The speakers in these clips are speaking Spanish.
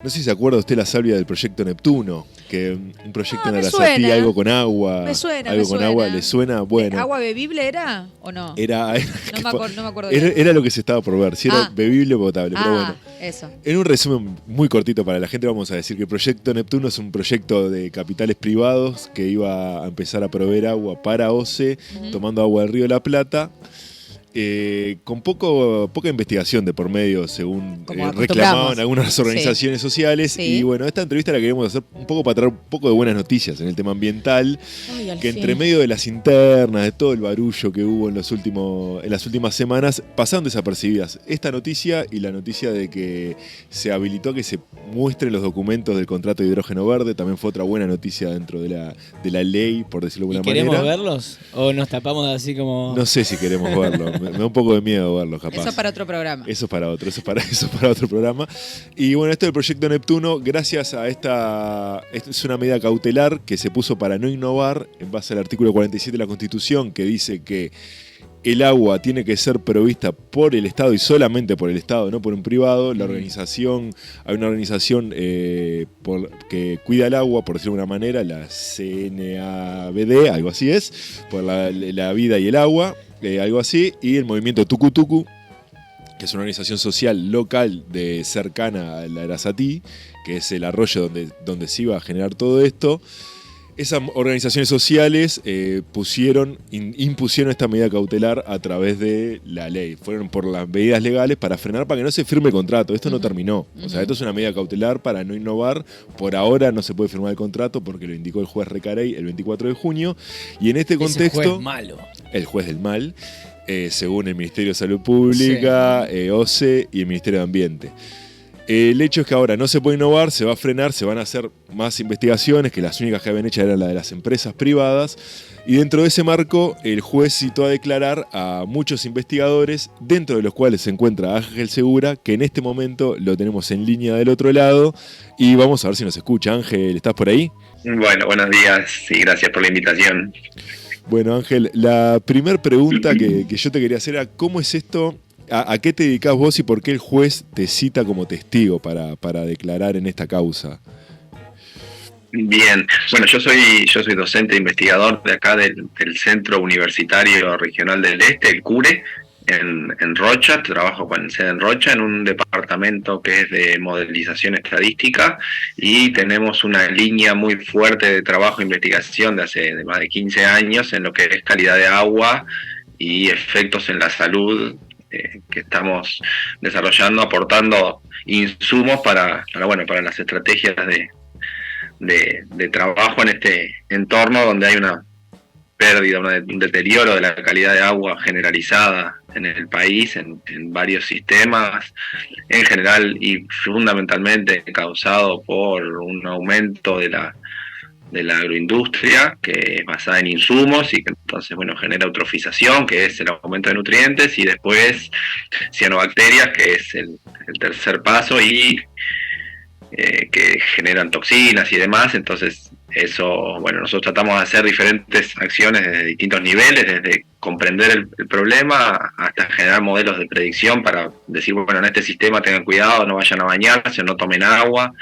No sé si se acuerda usted la salvia del proyecto Neptuno, que un proyecto en me Arasatí, suena. algo con agua. Me suena, algo me con suena. agua, ¿le suena? Bueno. ¿Agua bebible era o no? Era No me acuerdo bien. era lo que se estaba por ver, si era bebible o potable, pero bueno. Eso. En un resumen muy cortito para la gente vamos a decir que el proyecto Neptuno es un proyecto de capitales privados que iba a empezar a proveer agua para OCE, tomando agua del río de la Plata. Con poca investigación de por medio, según reclamaban algunas organizaciones sociales. Sí. Y bueno, esta entrevista la queremos hacer un poco para traer un poco de buenas noticias en el tema ambiental. Que entre medio de las internas, de todo el barullo que hubo en las últimas semanas, pasaron desapercibidas esta noticia y la noticia de que se habilitó que se muestren los documentos del contrato de hidrógeno verde. También fue otra buena noticia dentro de la ley, por decirlo de alguna manera. ¿Queremos verlos? ¿O nos tapamos así como...? No sé si queremos verlo. Me da un poco de miedo verlo, capaz. Eso para otro programa. Eso es para otro programa. Y bueno, esto del proyecto Neptuno, gracias a esta es una medida cautelar que se puso para no innovar en base al artículo 47 de la Constitución, que dice que el agua tiene que ser provista por el Estado y solamente por el Estado, no por un privado. Hay una organización que cuida el agua, por decirlo de alguna manera, la CNABD, algo así es, por la vida y el agua, algo así, y el movimiento Tucu Tucu, que es una organización social local cercana a la Arasatí, que es el arroyo donde se iba a generar todo esto. Esas organizaciones sociales impusieron esta medida cautelar a través de la ley. Fueron por las medidas legales para frenar, para que no se firme el contrato. Esto no terminó. O sea, esto es una medida cautelar para no innovar. Por ahora no se puede firmar el contrato porque lo indicó el juez Recarey el 24 de junio. Y en este contexto... Ese juez malo. El juez del mal, según el Ministerio de Salud Pública, OCE y el Ministerio de Ambiente. El hecho es que ahora no se puede innovar, se va a frenar, se van a hacer más investigaciones, que las únicas que habían hecho eran las de las empresas privadas. Y dentro de ese marco, el juez citó a declarar a muchos investigadores, dentro de los cuales se encuentra Ángel Segura, que en este momento lo tenemos en línea del otro lado. Y vamos a ver si nos escucha. Ángel, ¿estás por ahí? Bueno, buenos días y gracias por la invitación. Bueno, Ángel, la primera pregunta que yo te quería hacer era, ¿cómo es esto? ¿A qué te dedicás vos y por qué el juez te cita como testigo para declarar en esta causa? Bien, bueno, yo soy docente e investigador de acá del Centro Universitario Regional del Este, el CURE, en Rocha. Trabajo con sede en Rocha, en un departamento que es de modelización estadística, y tenemos una línea muy fuerte de trabajo e investigación de más de 15 años en lo que es calidad de agua y efectos en la salud, que estamos desarrollando, aportando insumos para las estrategias de trabajo en este entorno donde hay una pérdida, un deterioro de la calidad de agua generalizada en el país, en varios sistemas, en general y fundamentalmente causado por un aumento de la agroindustria, que es basada en insumos y que entonces genera eutrofización, que es el aumento de nutrientes, y después cianobacterias, que es el tercer paso, y que generan toxinas y demás. Entonces eso, nosotros tratamos de hacer diferentes acciones desde distintos niveles, desde comprender el problema hasta generar modelos de predicción para decir, en este sistema tengan cuidado, no vayan a bañarse, no tomen agua,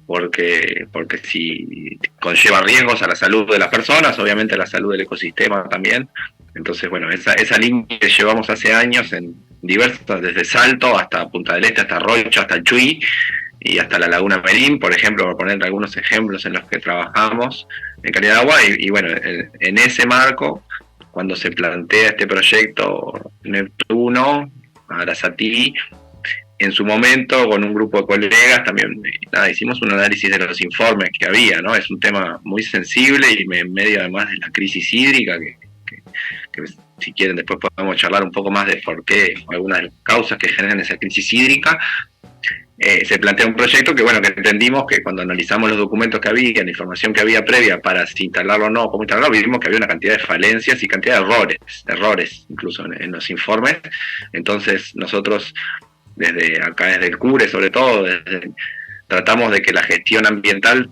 porque si conlleva riesgos a la salud de las personas, obviamente a la salud del ecosistema también. Entonces, esa línea que llevamos hace años en diversas, desde Salto hasta Punta del Este, hasta Rocha, hasta el Chuy y hasta la Laguna Merín, por ejemplo, por poner algunos ejemplos en los que trabajamos en calidad de agua. Y en ese marco, cuando se plantea este proyecto Neptuno, Arasatí, en su momento, con un grupo de colegas, también hicimos un análisis de los informes que había, ¿no? Es un tema muy sensible y en medio además de la crisis hídrica, que si quieren después podemos charlar un poco más de por qué, algunas de las causas que generan esa crisis hídrica. Se plantea un proyecto que entendimos que cuando analizamos los documentos que había, la información que había previa para si instalarlo o no, cómo instalarlo, vimos que había una cantidad de falencias y cantidad de errores incluso en los informes. Entonces nosotros, desde el CURE sobre todo, tratamos de que la gestión ambiental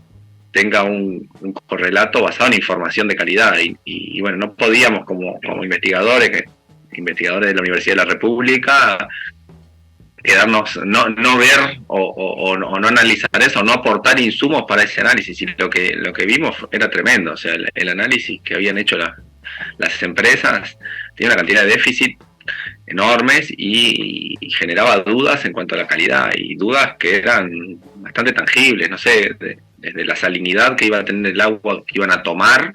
tenga un correlato basado en información de calidad, y no podíamos como investigadores de la Universidad de la República quedarnos, no ver o no analizar eso, no aportar insumos para ese análisis. Y lo que vimos era tremendo. O sea, el análisis que habían hecho las empresas tenía una cantidad de déficit enormes y generaba dudas en cuanto a la calidad, y dudas que eran bastante tangibles, no sé, desde la salinidad que iba a tener el agua que iban a tomar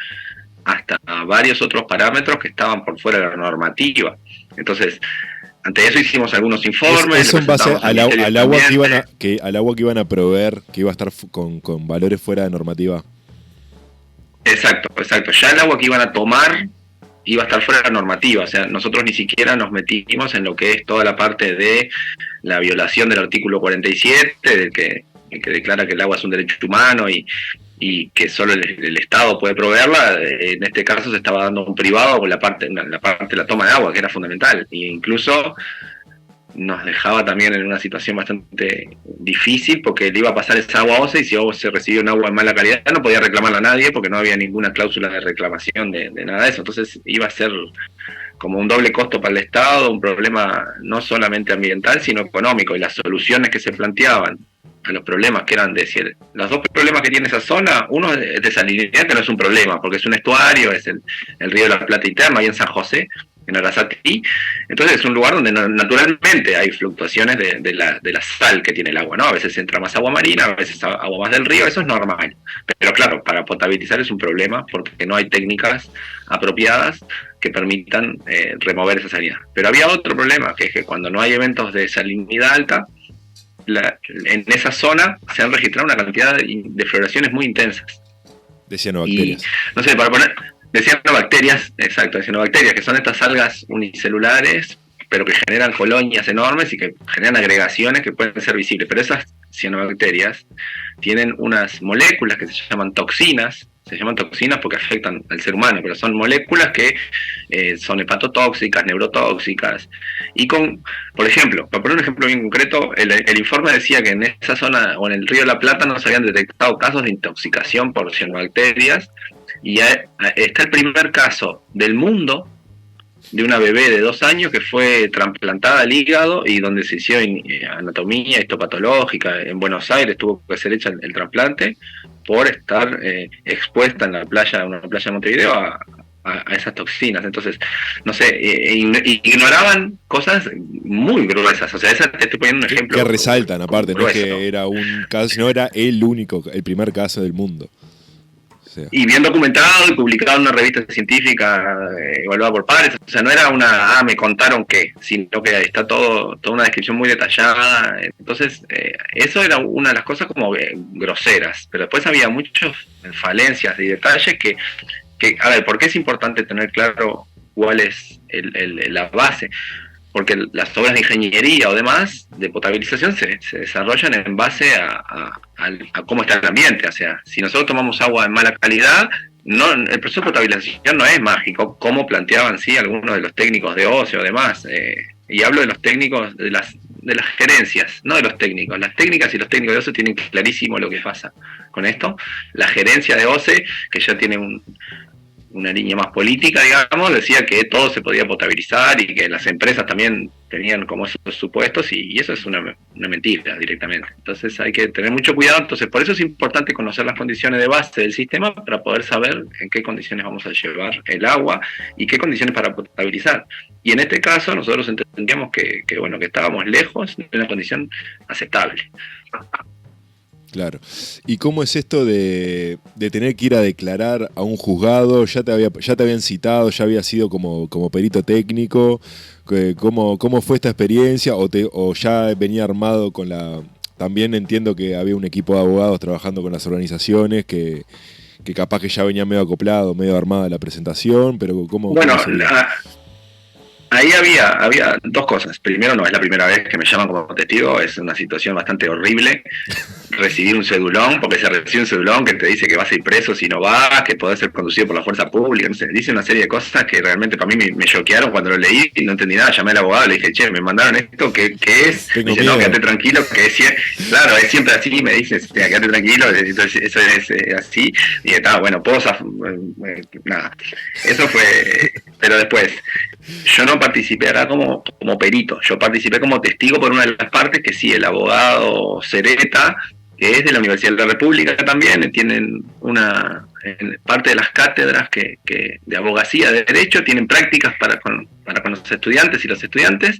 hasta varios otros parámetros que estaban por fuera de la normativa. Entonces, ante eso hicimos algunos informes. Eso en base al agua que iban a proveer, que iba a estar con valores fuera de normativa. Exacto. Ya el agua que iban a tomar iba a estar fuera de la normativa. O sea, nosotros ni siquiera nos metimos en lo que es toda la parte de la violación del artículo 47, el que declara que el agua es un derecho humano y que solo el Estado puede proveerla. En este caso se estaba dando un privado con la parte de la toma de agua, que era fundamental, e incluso nos dejaba también en una situación bastante difícil, porque le iba a pasar esa agua a OCE, y si OCE recibía un agua de mala calidad no podía reclamarla a nadie, porque no había ninguna cláusula de reclamación de nada de eso. Entonces iba a ser como un doble costo para el Estado, un problema no solamente ambiental, sino económico, y las soluciones que se planteaban a los problemas, que eran decir, los dos problemas que tiene esa zona: uno es de salinidad, que no es un problema, porque es un estuario, es el río de la Plata interno, ahí en San José, en Arasatí. Entonces es un lugar donde naturalmente hay fluctuaciones de la sal que tiene el agua, ¿no? A veces entra más agua marina, a veces agua más del río, eso es normal. Pero claro, para potabilizar es un problema, porque no hay técnicas apropiadas que permitan remover esa salinidad. Pero había otro problema, que es que cuando no hay eventos de salinidad alta, en esa zona se han registrado una cantidad de floraciones muy intensas. De cianobacterias. Y, no sé, para poner, de cianobacterias, exacto, de cianobacterias, que son estas algas unicelulares, pero que generan colonias enormes y que generan agregaciones que pueden ser visibles. Pero esas cianobacterias tienen unas moléculas que se llaman toxinas. Se llaman toxinas porque afectan al ser humano, pero son moléculas que son hepatotóxicas, neurotóxicas. Y por ejemplo, para poner un ejemplo bien concreto, el informe decía que en esa zona o en el río de la Plata no se habían detectado casos de intoxicación por cianobacterias, y está el primer caso del mundo de una bebé de 2 años que fue trasplantada al hígado, y donde se hicieron anatomía histopatológica. En Buenos Aires tuvo que ser hecho el trasplante por estar expuesta en una playa de Montevideo a esas toxinas. Entonces, no sé, ignoraban cosas muy gruesas. O sea, te estoy poniendo un ejemplo. Que resaltan, aparte, grueso, no es que era un caso, no era el primer caso del mundo. O sea. Y bien documentado y publicado en una revista científica evaluada por pares. O sea, no era me contaron qué, sino que está toda una descripción muy detallada. Entonces, eso era una de las cosas como groseras. Pero después había muchas falencias y detalles que, a ver, ¿por qué es importante tener claro cuál es la base? Porque las obras de ingeniería o demás de potabilización se desarrollan en base a cómo está el ambiente. O sea, si nosotros tomamos agua de mala calidad, el proceso de potabilización no es mágico, como planteaban algunos de los técnicos de OCE o demás. Y hablo de los técnicos, de las gerencias, no de los técnicos. Las técnicas y los técnicos de OCE tienen clarísimo lo que pasa con esto. La gerencia de OCE, que ya tiene una línea más política, digamos, decía que todo se podía potabilizar y que las empresas también tenían como esos supuestos, y eso es una mentira directamente. Entonces hay que tener mucho cuidado. Entonces, por eso es importante conocer las condiciones de base del sistema, para poder saber en qué condiciones vamos a llevar el agua y qué condiciones para potabilizar. Y en este caso nosotros entendíamos que estábamos lejos de una condición aceptable. Claro. ¿Y cómo es esto de tener que ir a declarar a un juzgado? Ya te habían citado, ya había sido como perito técnico. ¿Cómo fue esta experiencia? ¿O ya venía armado con la...? También entiendo que había un equipo de abogados trabajando con las organizaciones que capaz que ya venía medio acoplado, medio armada la presentación, pero ¿cómo? Bueno, ¿cómo ahí había dos cosas. Primero, no es la primera vez que me llaman como testigo, es una situación bastante horrible. Recibir un cedulón, porque se recibe un cedulón que te dice que vas a ir preso si no vas, que podés ser conducido por la fuerza pública, no sé, dice una serie de cosas que realmente para mí me choquearon cuando lo leí y no entendí nada. Llamé al abogado, le dije, che, me mandaron esto, ¿qué es? Me dice, no, quédate tranquilo, que claro, es siempre así, me dice, quédate tranquilo, entonces eso es así. Y estaba, bueno, nada, eso fue, pero después, Yo no participé acá como perito, yo participé como testigo por una de las partes, que sí, el abogado Cereta, que es de la Universidad de la República también, tienen en parte de las cátedras que de abogacía, de derecho, tienen prácticas para con los estudiantes y los estudiantes,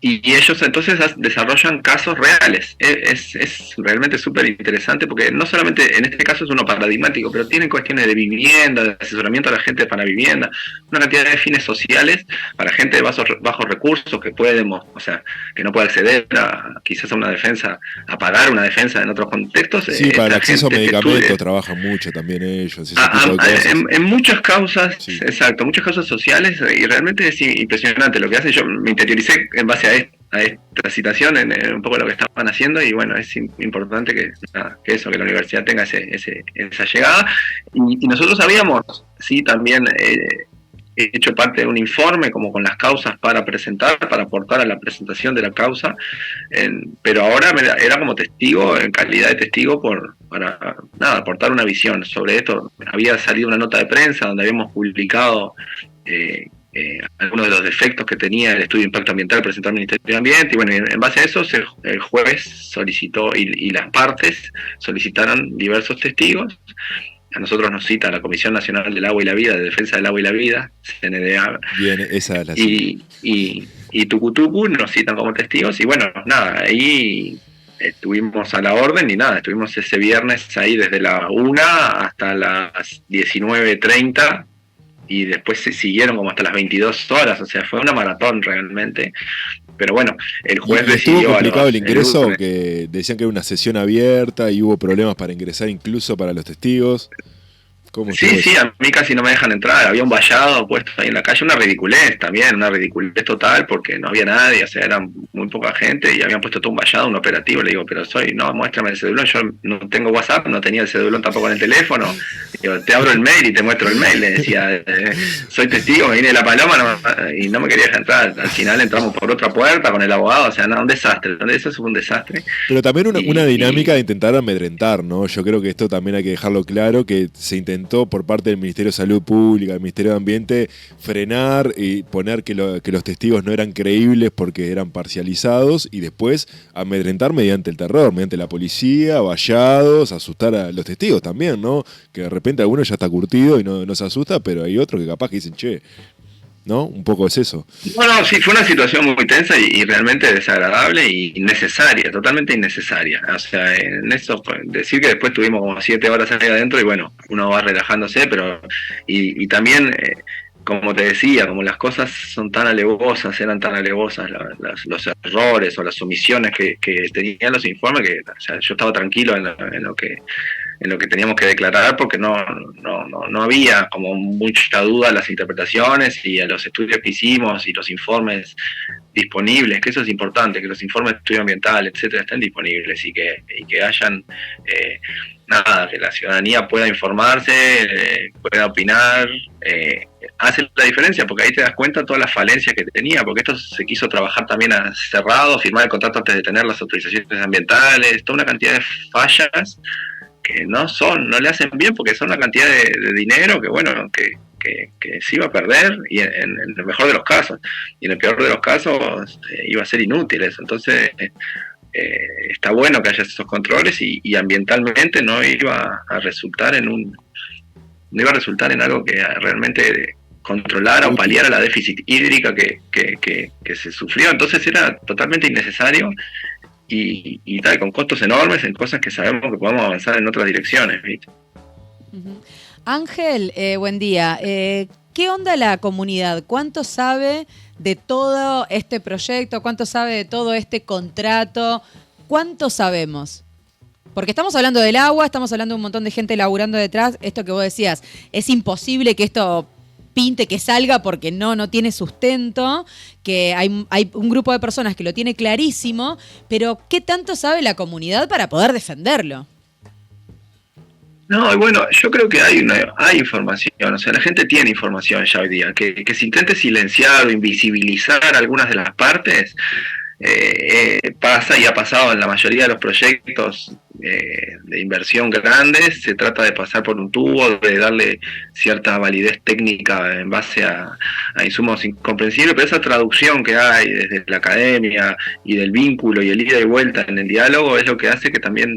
y ellos entonces desarrollan casos reales. Es realmente súper interesante, porque no solamente en este caso es uno paradigmático, pero tienen cuestiones de vivienda, de asesoramiento a la gente para vivienda, una cantidad de fines sociales para gente de bajos recursos que que no puede acceder quizás a una defensa, a pagar una defensa en otros contextos. Sí, para el acceso a medicamentos trabajan mucho también ellos. En muchas causas, sí. Exacto, muchas causas sociales, y realmente es impresionante lo que hacen. Yo me interioricé en base a esta citación, en un poco lo que estaban haciendo, y bueno, es importante que la universidad tenga esa llegada. Y nosotros habíamos, sí, también hecho parte de un informe como con las causas para aportar a la presentación de la causa, pero ahora era como testigo, en calidad de testigo, para aportar una visión sobre esto. Había salido una nota de prensa donde habíamos publicado algunos de los defectos que tenía el estudio de impacto ambiental presentado al Ministerio de Ambiente, y bueno, en base a eso el juez solicitó, y las partes solicitaron diversos testigos. A nosotros nos cita la Comisión Nacional del Agua y la Vida, de Defensa del Agua y la Vida, CNDA. Bien, esa es la y Tucutucu nos citan como testigos, y bueno, nada, ahí estuvimos a la orden, y nada, estuvimos ese viernes ahí desde la 1 hasta las 19:30, y después se siguieron como hasta las 22 horas, o sea, fue una maratón realmente. Pero bueno, el juez decidió... ¿Estuvo complicado el ingreso? Que decían que era una sesión abierta y hubo problemas para ingresar incluso para los testigos. ¿Cómo sí, a mí casi no me dejan entrar. Había un vallado puesto ahí en la calle, una ridiculez también, una ridiculez total, porque no había nadie, o sea, era muy poca gente, y habían puesto todo un vallado, un operativo. Le digo, pero muéstrame el cedulón. Yo no tengo WhatsApp, no tenía el cedulón tampoco en el teléfono. Digo, te abro el mail y te muestro el mail. Le decía, soy testigo, me vine de La Paloma, y no me quería dejar entrar. Al final entramos por otra puerta con el abogado, o sea, un desastre. Eso fue un desastre. Pero también una dinámica de intentar amedrentar, ¿no? Yo creo que esto también hay que dejarlo claro, que se intentó por parte del Ministerio de Salud Pública, del Ministerio de Ambiente, frenar y poner que los testigos no eran creíbles porque eran parcializados, y después amedrentar mediante el terror, mediante la policía, vallados, asustar a los testigos también, ¿no? Que de repente alguno ya está curtido y no se asusta, pero hay otros que capaz que dicen, che, ¿no? Un poco es eso. Bueno, sí, fue una situación muy tensa y realmente desagradable y innecesaria, totalmente innecesaria. O sea, en eso, decir que después tuvimos como 7 horas ahí adentro, y bueno, uno va relajándose, pero y también, como te decía, como las cosas eran tan alevosas, los errores o las omisiones que tenían los informes, que, o sea, yo estaba tranquilo en lo que teníamos que declarar, porque no había como mucha duda a las interpretaciones y a los estudios que hicimos y los informes disponibles, que eso es importante, que los informes de estudio ambiental, etcétera, estén disponibles, y que hayan que la ciudadanía pueda informarse, pueda opinar. Hace la diferencia, porque ahí te das cuenta de todas las falencias que tenía, porque esto se quiso trabajar también cerrado, firmar el contrato antes de tener las autorizaciones ambientales, toda una cantidad de fallas que no le hacen bien, porque son una cantidad de dinero que se iba a perder, y en el mejor de los casos, y en el peor de los casos iba a ser inútil eso. Entonces está bueno que haya esos controles, y ambientalmente no iba a resultar en algo que realmente controlara o paliara la déficit hídrica que se sufrió. Entonces era totalmente innecesario, y tal, con costos enormes en cosas que sabemos que podemos avanzar en otras direcciones, ¿viste? Uh-huh. Ángel, buen día. ¿Qué onda la comunidad? ¿Cuánto sabe de todo este proyecto? ¿Cuánto sabe de todo este contrato? ¿Cuánto sabemos? Porque estamos hablando del agua, estamos hablando de un montón de gente laburando detrás. Esto que vos decías, es imposible que esto pinte, que salga, porque no tiene sustento, que hay un grupo de personas que lo tiene clarísimo, pero ¿qué tanto sabe la comunidad para poder defenderlo? No, bueno, yo creo que hay información, o sea, la gente tiene información ya hoy día, que se intente silenciar o invisibilizar algunas de las partes, pasa y ha pasado en la mayoría de los proyectos de inversión grandes, se trata de pasar por un tubo, de darle cierta validez técnica en base a insumos incomprensibles, pero esa traducción que hay desde la academia y del vínculo y el ida y vuelta en el diálogo es lo que hace que también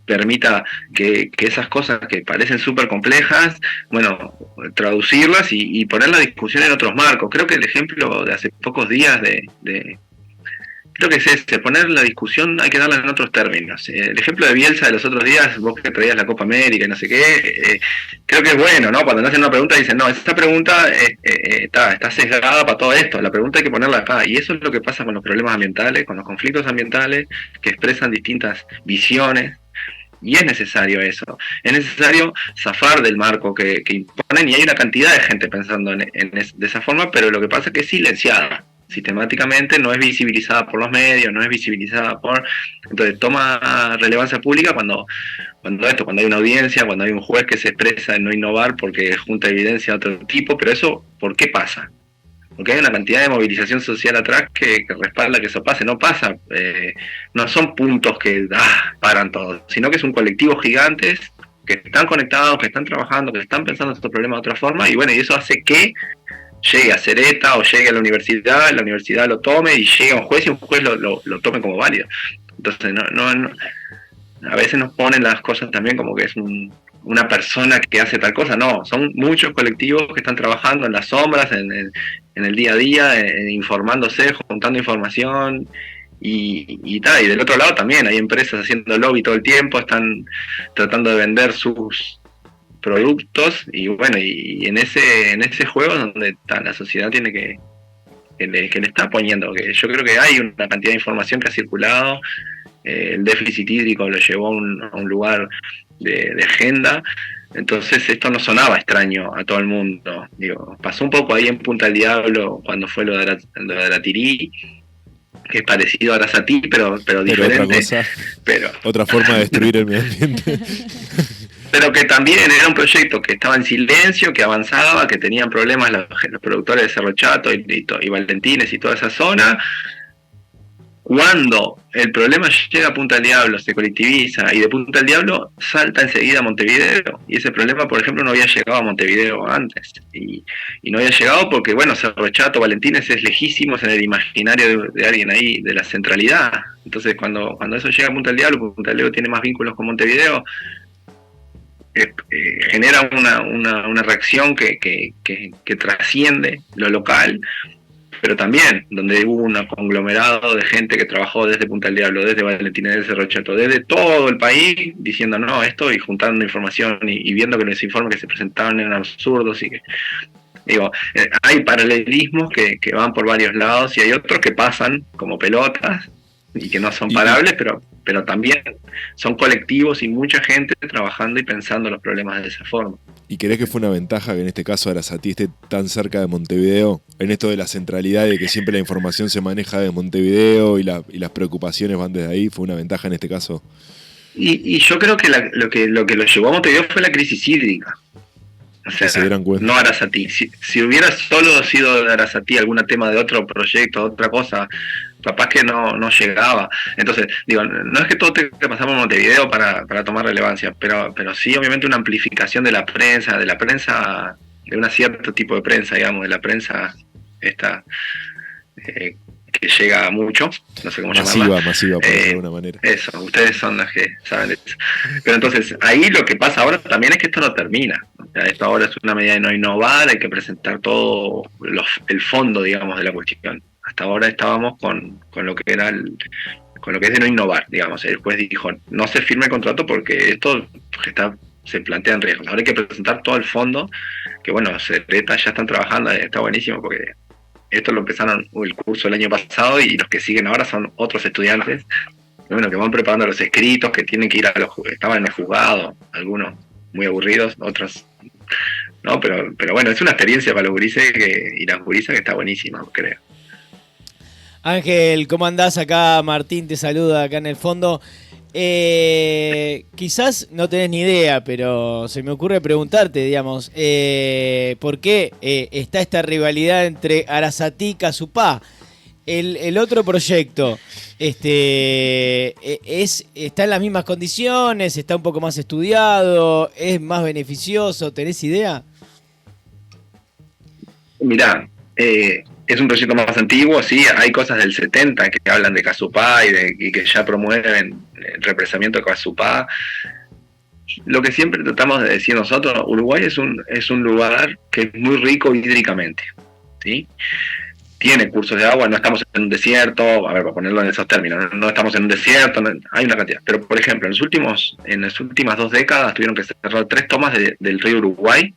permita que esas cosas que parecen súper complejas, bueno, traducirlas y poner la discusión en otros marcos. Creo que el ejemplo de hace pocos días creo que es poner la discusión, hay que darla en otros términos. El ejemplo de Bielsa de los otros días, vos que traías la Copa América y no sé qué, creo que es bueno, ¿no? Cuando nos hacen una pregunta dicen, no, esta pregunta está sesgada para todo esto, la pregunta hay que ponerla acá. Y eso es lo que pasa con los problemas ambientales, con los conflictos ambientales, que expresan distintas visiones. Y es necesario eso, es necesario zafar del marco que imponen, y hay una cantidad de gente pensando de esa forma, pero lo que pasa es que es silenciada, sistemáticamente no es visibilizada por los medios, no es visibilizada entonces toma relevancia pública cuando hay una audiencia, cuando hay un juez que se expresa en no innovar porque junta evidencia de otro tipo, pero eso, ¿por qué pasa? Porque hay una cantidad de movilización social atrás que respalda que eso pase. No pasa, no son puntos que paran todo, sino que es un colectivo gigantes que están conectados, que están trabajando, que están pensando estos problemas de otra forma, y bueno, y eso hace que llegue a Cereta o llegue a la universidad lo tome y llegue a un juez y un juez lo tome como válido. Entonces, a veces nos ponen las cosas también como que es una persona que hace tal cosa. No, son muchos colectivos que están trabajando en las sombras, en el día a día, informándose, juntando información y del otro lado también hay empresas haciendo lobby todo el tiempo, están tratando de vender sus productos y bueno, y en ese juego es donde la sociedad tiene que le está poniendo, que yo creo que hay una cantidad de información que ha circulado, el déficit hídrico lo llevó a un lugar de agenda. Entonces esto no sonaba extraño a todo el mundo. Digo, pasó un poco ahí en Punta del Diablo cuando fue lo de Aratirí, que es parecido a Arasatí, pero diferente. Otra cosa, otra forma de destruir el medio ambiente. Pero que también era un proyecto que estaba en silencio, que avanzaba, que tenían problemas los productores de Cerro Chato y Valentines y toda esa zona. Cuando el problema llega a Punta del Diablo, se colectiviza y de Punta del Diablo salta enseguida a Montevideo. Y ese problema, por ejemplo, no había llegado a Montevideo antes. Y no había llegado porque, bueno, Cerro Chato, Valentines es lejísimos en el imaginario de alguien ahí, de la centralidad. Entonces, cuando eso llega a Punta del Diablo tiene más vínculos con Montevideo, genera una reacción que trasciende lo local, pero también donde hubo un conglomerado de gente que trabajó desde Punta del Diablo, desde Valentina, desde Cerro Chato, desde todo el país, diciendo no, esto, y juntando información y viendo que los informes que se presentaban eran absurdos y que, digo, hay paralelismos que van por varios lados y hay otros que pasan como pelotas y que no son parables, pero también son colectivos y mucha gente trabajando y pensando los problemas de esa forma. ¿Y crees que fue una ventaja que en este caso Arasatí esté tan cerca de Montevideo? En esto de la centralidad y de que siempre la información se maneja de Montevideo y las preocupaciones van desde ahí, ¿fue una ventaja en este caso? Y yo creo que lo que lo llevó a Montevideo fue la crisis hídrica. O sea, se dieran cuenta. No Arasatí. Si hubiera solo sido de Arasatí algún tema de otro proyecto, otra cosa, capaz que no llegaba. Entonces, digo, no es que todo tenga que pasar por Montevideo para tomar relevancia, pero sí obviamente una amplificación de la prensa, de un cierto tipo de prensa, digamos, de la prensa esta que llega mucho, no sé cómo llamarla. Masiva, por de alguna manera. Eso, ustedes son los que saben eso. Pero entonces, ahí lo que pasa ahora también es que esto no termina. O sea, esto ahora es una medida de no innovar, hay que presentar todo el fondo, digamos, de la cuestión. Hasta ahora estábamos con lo que era con lo que es de no innovar, digamos. El juez dijo, no se firme el contrato porque esto se plantea en riesgo. Ahora hay que presentar todo el fondo, que bueno, Cereta ya están trabajando, está buenísimo porque esto lo empezaron el curso el año pasado y los que siguen ahora son otros estudiantes, bueno, que van preparando los escritos, que tienen que ir estaban en el juzgado, algunos muy aburridos, otros no, pero bueno, es una experiencia para los gurises y las gurisas que está buenísima, creo. Ángel, ¿cómo andás? Acá Martín te saluda acá en el fondo. Quizás no tenés ni idea, pero se me ocurre preguntarte, digamos, ¿por qué está esta rivalidad entre Arasatí y Casupá? el otro proyecto, ¿está en las mismas condiciones? ¿Está un poco más estudiado? ¿Es más beneficioso? ¿Tenés idea? Mirá, es un proyecto más antiguo, sí, hay cosas del 70 que hablan de Casupá y que ya promueven el represamiento de Casupá. Lo que siempre tratamos de decir nosotros, Uruguay es un lugar que es muy rico hídricamente, ¿sí? Tiene cursos de agua, no estamos en un desierto, a ver, para ponerlo en esos términos, no estamos en un desierto, hay una cantidad. Pero, por ejemplo, en las últimas 2 décadas tuvieron que cerrar 3 tomas del río Uruguay,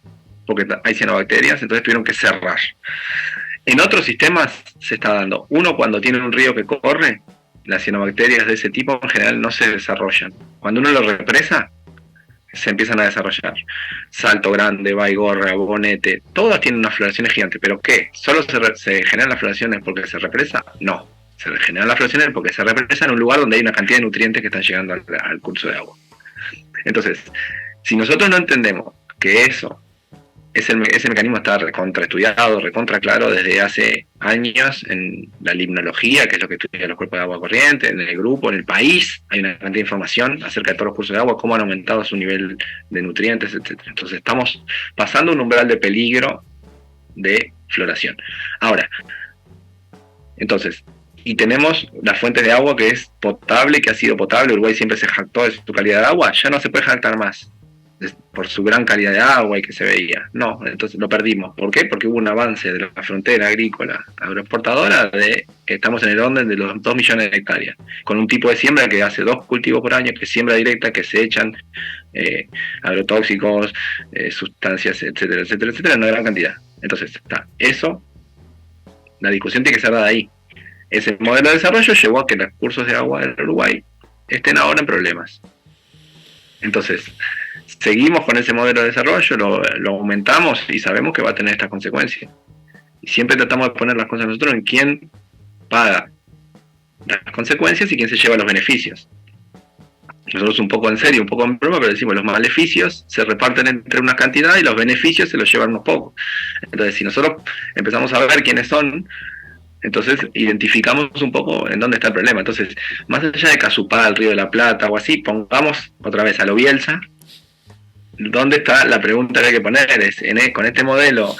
porque hay cianobacterias, entonces tuvieron que cerrar. En otros sistemas se está dando. Uno, cuando tiene un río que corre, las cianobacterias de ese tipo en general no se desarrollan. Cuando uno lo represa, se empiezan a desarrollar. Salto Grande, Baigorra, Bonete, todas tienen unas floraciones gigantes. ¿Pero qué? ¿Solo se generan las floraciones porque se represa? No. Se generan las floraciones porque se represa en un lugar donde hay una cantidad de nutrientes que están llegando al curso de agua. Entonces, si nosotros no entendemos que ese mecanismo está recontra estudiado, recontra claro desde hace años en la limnología, que es lo que estudia los cuerpos de agua corriente, en el grupo, en el país, hay una cantidad de información acerca de todos los cursos de agua, cómo han aumentado su nivel de nutrientes, etcétera. Entonces estamos pasando un umbral de peligro de floración. Ahora, entonces, y tenemos las fuentes de agua que es potable, que ha sido potable, Uruguay siempre se jactó de su calidad de agua, ya no se puede jactar más por su gran calidad de agua y que se veía. No, entonces lo perdimos. ¿Por qué? Porque hubo un avance de la frontera agrícola agroexportadora de que estamos en el orden de los 2 millones de hectáreas, con un tipo de siembra que hace 2 cultivos por año, que es siembra directa, que se echan agrotóxicos, sustancias, etcétera, etcétera, etcétera, en una gran cantidad. Entonces, está eso, la discusión tiene que ser dada ahí. Ese modelo de desarrollo llevó a que los cursos de agua del Uruguay estén ahora en problemas. Entonces, seguimos con ese modelo de desarrollo, lo aumentamos y sabemos que va a tener estas consecuencias. Y siempre tratamos de poner las cosas nosotros en quién paga las consecuencias y quién se lleva los beneficios. Nosotros un poco en serio, un poco en broma, pero decimos los maleficios se reparten entre una cantidad y los beneficios se los llevan unos pocos. Entonces, si nosotros empezamos a ver quiénes son, entonces identificamos un poco en dónde está el problema. Entonces, más allá de Casupá, el Río de la Plata o así, pongamos otra vez a lo Bielsa. ¿Dónde está la pregunta que hay que poner? Con este modelo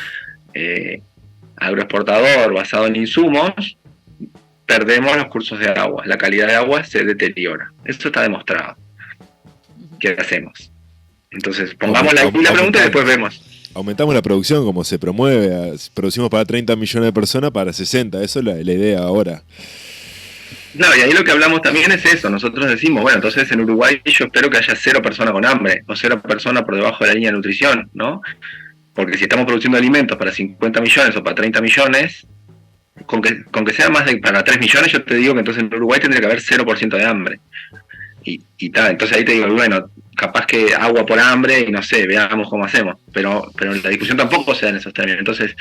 agroexportador basado en insumos, perdemos los cursos de agua, la calidad de agua se deteriora. Eso está demostrado. ¿Qué hacemos? Entonces, pongamos la pregunta y después vemos. Aumentamos la producción como se promueve, producimos para 30 millones de personas para 60, eso es la idea ahora. No, y ahí lo que hablamos también es eso, nosotros decimos, bueno, entonces en Uruguay yo espero que haya 0 personas con hambre, o 0 personas por debajo de la línea de nutrición, ¿no? Porque si estamos produciendo alimentos para 50 millones o para 30 millones, con que sea más de para 3 millones, yo te digo que entonces en Uruguay tendría que haber 0% de hambre. Y tal, entonces ahí te digo, bueno, capaz que agua por hambre y no sé, veamos cómo hacemos, pero la discusión tampoco se da en esos términos. Entonces,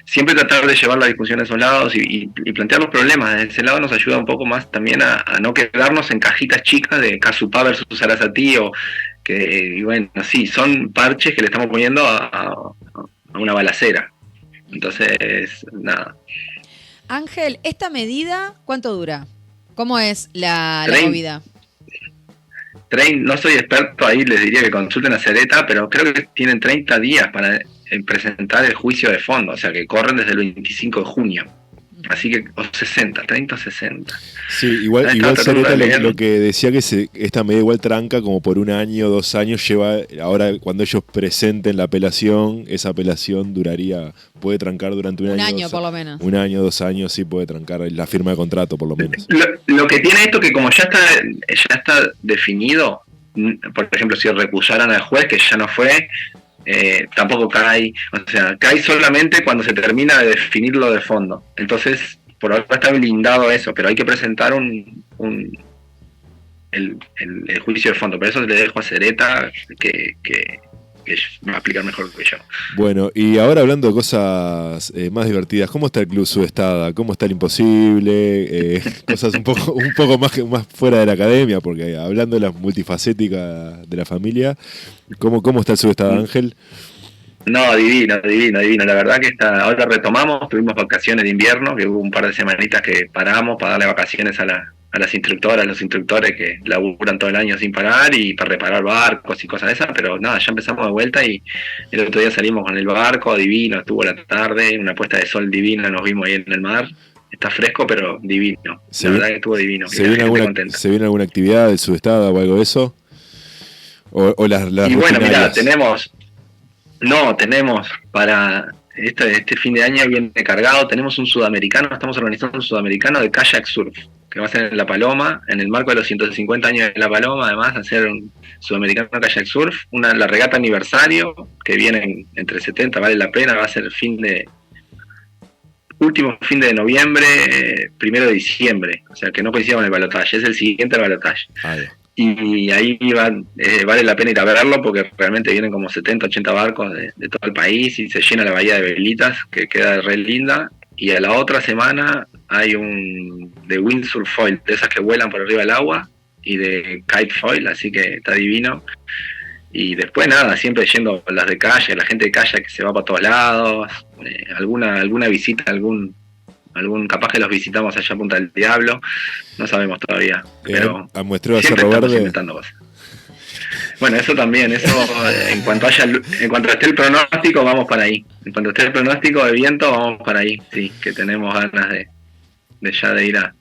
siempre tratar de llevar la discusión a esos lados y plantear los problemas desde ese lado nos ayuda un poco más también a no quedarnos en cajitas chicas de Casupá versus Arasatí o que, y bueno, sí, son parches que le estamos poniendo a una balacera. Entonces, nada. Ángel, ¿esta medida cuánto dura? ¿Cómo es la movida? No soy experto ahí, les diría que consulten a Cereta, pero creo que tienen 30 días para presentar el juicio de fondo, o sea que corren desde el 25 de junio. Así que, o 60, 30 o 60. Sí, igual Cereta lo que decía que esta medida igual tranca como por 1 año, 2 años, ahora cuando ellos presenten la apelación, esa apelación puede trancar durante un año. 1 año por lo menos. 1 año, 2 años sí puede trancar la firma de contrato por lo menos. Lo que tiene esto que como ya está definido, por ejemplo, si recusaran al juez, que ya no fue, tampoco cae, o sea, cae solamente cuando se termina de definirlo de fondo. Entonces, por ahora está blindado eso, pero hay que presentar el juicio de fondo. Por eso le dejo a Cereta que va a explicar mejor que yo. Bueno, y ahora hablando de cosas más divertidas, ¿cómo está el Club Sudestada? ¿Cómo está el Imposible? Cosas un poco más fuera de la academia, porque hablando de la multifacética de la familia, ¿cómo está el Sudestada, Ángel? No, divino, divino, divino. La verdad que ahora retomamos, tuvimos vacaciones de invierno, que hubo un par de semanitas que paramos para darle vacaciones a las instructoras, a los instructores que laburan todo el año sin parar y para reparar barcos y cosas de esas, pero nada, ya empezamos de vuelta y el otro día salimos con el barco, divino, estuvo la tarde, una puesta de sol divina, nos vimos ahí en el mar. Está fresco, pero divino. La verdad que estuvo divino. ¿Se viene alguna actividad del Sudestada o algo de eso? ¿O las y bueno, mirá, rutinarias? tenemos para este fin de año viene cargado, tenemos un sudamericano, estamos organizando un sudamericano de kayak surf, que va a ser en La Paloma, en el marco de los 150 años de La Paloma, además, hacer un sudamericano de kayak surf, la regata aniversario, que viene entre 70, vale la pena, va a ser el último fin de noviembre, 1 de diciembre, o sea que no coincide con el balotaje, es el siguiente al balotaje. Y ahí vale la pena ir a verlo porque realmente vienen como 70, 80 barcos de todo el país y se llena la bahía de velitas, que queda re linda. Y a la otra semana hay un de windsurf foil, de esas que vuelan por arriba del agua, y de kite foil, así que está divino. Y después nada, siempre yendo las de kayak, la gente de kayak que se va para todos lados, alguna visita, capaz que los visitamos allá a Punta del Diablo, no sabemos todavía, pero a Muestreo de siempre Cerro estamos Verde. inventando cosas. Bueno, eso también, en cuanto esté el pronóstico vamos para ahí, en cuanto esté el pronóstico de viento vamos para ahí, sí, que tenemos ganas de ir a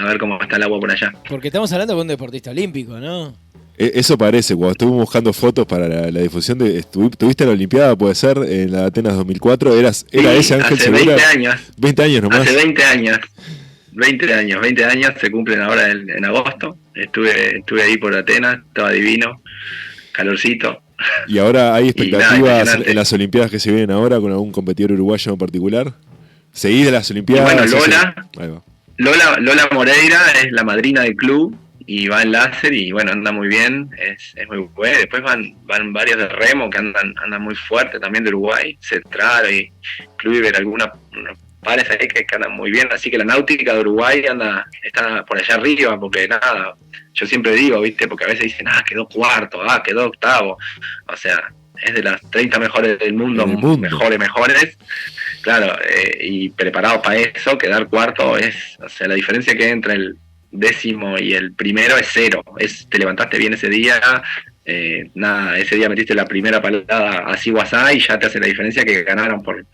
ver cómo está el agua por allá. Porque estamos hablando con un deportista olímpico, ¿no? Eso parece, cuando estuvimos buscando fotos para la difusión, ¿tuviste la Olimpiada, puede ser, en la Atenas 2004? ¿Era ese Ángel hace Segura? 20 años. 20 años nomás. Hace 20 años, se cumplen ahora en agosto. Estuve ahí por Atenas, estaba divino, calorcito. ¿Y ahora hay expectativas impresionante. en las Olimpiadas que se vienen ahora con algún competidor uruguayo en particular? ¿Seguís de las Olimpiadas? Y bueno, Lola Moreira es la madrina del club y va en láser y bueno, anda muy bien, es muy bueno. Después van varios de remo que andan muy fuerte también de Uruguay, Cetraro y Kluivert, algunos pares ahí que andan muy bien, así que la náutica de Uruguay está por allá arriba, porque nada, yo siempre digo, viste, porque a veces dicen, quedó cuarto, quedó octavo, o sea, es de las 30 mejores del mundo, mejores, claro, y preparado para eso, quedar cuarto o sea, la diferencia que hay entre el décimo y el primero es cero, te levantaste bien ese día, ese día metiste la primera palada así guasá y ya te hace la diferencia que ganaron por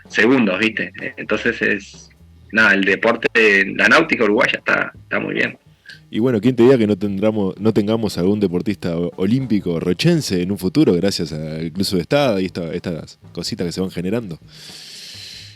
segundos, viste, entonces el deporte, la náutica uruguaya está muy bien. Y bueno, ¿quién te diga que no tengamos algún deportista olímpico rochense en un futuro gracias al Club Sudestada y estas cositas que se van generando?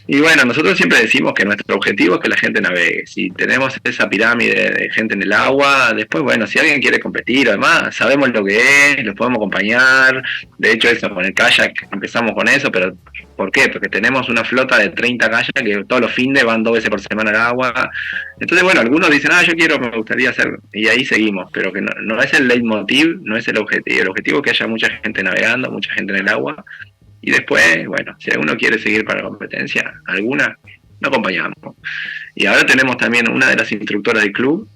Y bueno, nosotros siempre decimos que nuestro objetivo es que la gente navegue. Si tenemos esa pirámide de gente en el agua, después, bueno, si alguien quiere competir, además, sabemos lo que es, los podemos acompañar. De hecho, eso, con el kayak empezamos con eso, pero ¿por qué? Porque tenemos una flota de 30 kayak que todos los fines van 2 veces por semana al agua. Entonces, bueno, algunos dicen, me gustaría hacer, y ahí seguimos, pero que no es el leitmotiv, no es el objetivo. El objetivo es que haya mucha gente navegando, mucha gente en el agua. Y después, bueno, si alguno quiere seguir para la competencia, alguna, lo acompañamos. Y ahora tenemos también una de las instructoras del club,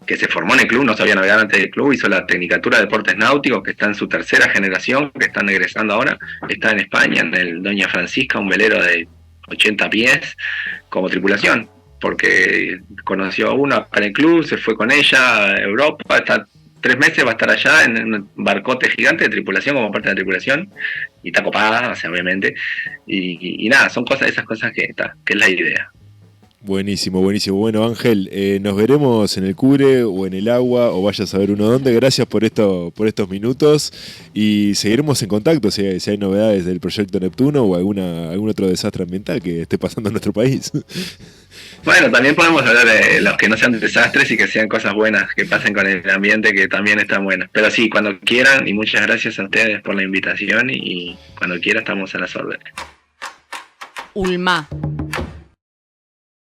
que se formó en el club, no sabía navegar antes del club, hizo la Tecnicatura de Deportes Náuticos, que está en su tercera generación, que están egresando ahora, está en España, en el Doña Francisca, un velero de 80 pies, como tripulación, porque conoció a una para el club, se fue con ella a Europa, está 3 meses, va a estar allá en un barcote gigante de tripulación, como parte de la tripulación, y está copada, o sea, obviamente, y nada, son esas cosas que es la idea. Buenísimo, buenísimo. Bueno, Ángel, nos veremos en el Cure o en el agua o vaya a saber uno dónde. Gracias por estos minutos y seguiremos en contacto si hay novedades del proyecto Neptuno o algún otro desastre ambiental que esté pasando en nuestro país. Bueno, también podemos hablar de los que no sean desastres y que sean cosas buenas que pasen con el ambiente, que también están buenas. Pero sí, cuando quieran, y muchas gracias a ustedes por la invitación y cuando quieran estamos a las órdenes. Ulma.